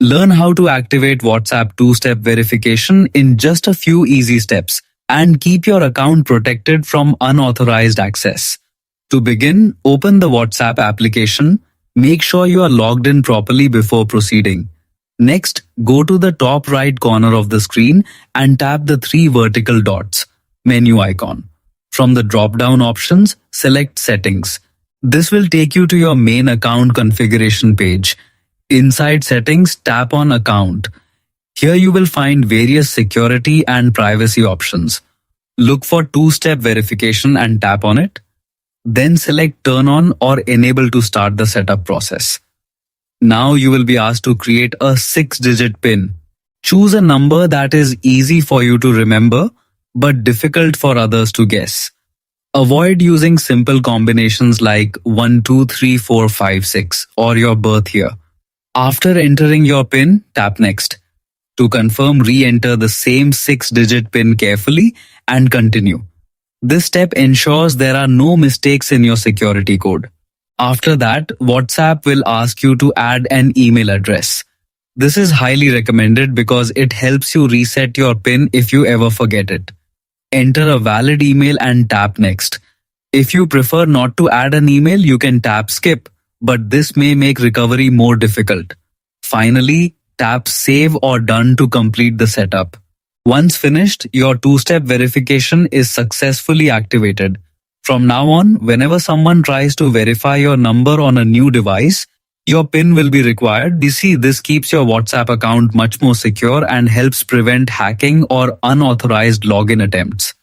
Learn how to activate WhatsApp two-step verification in just a few easy steps and keep your account protected from unauthorized access. To begin, open the WhatsApp application. Make sure you are logged in properly before proceeding. Next, go to the top right corner of the screen and tap the three vertical dots, menu icon. From the drop-down options, select Settings. This will take you to your main account configuration page. Inside Settings, tap on Account. Here you will find various security and privacy options. Look for two-step verification and tap on it. Then select Turn on or Enable to start the setup process. Now you will be asked to create a 6-digit PIN. Choose a number that is easy for you to remember but difficult for others to guess. Avoid using simple combinations like 1, 2, 3, 4, 5, 6 or your birth year. After entering your PIN, tap Next. To confirm, re-enter the same 6-digit PIN carefully and continue. This step ensures there are no mistakes in your security code. After that, WhatsApp will ask you to add an email address. This is highly recommended because it helps you reset your PIN if you ever forget it. Enter a valid email and tap Next. If you prefer not to add an email, you can tap Skip, but this may make recovery more difficult. Finally, tap Save or Done to complete the setup. Once finished, your two-step verification is successfully activated. From now on, whenever someone tries to verify your number on a new device, your PIN will be required. This keeps your WhatsApp account much more secure and helps prevent hacking or unauthorized login attempts.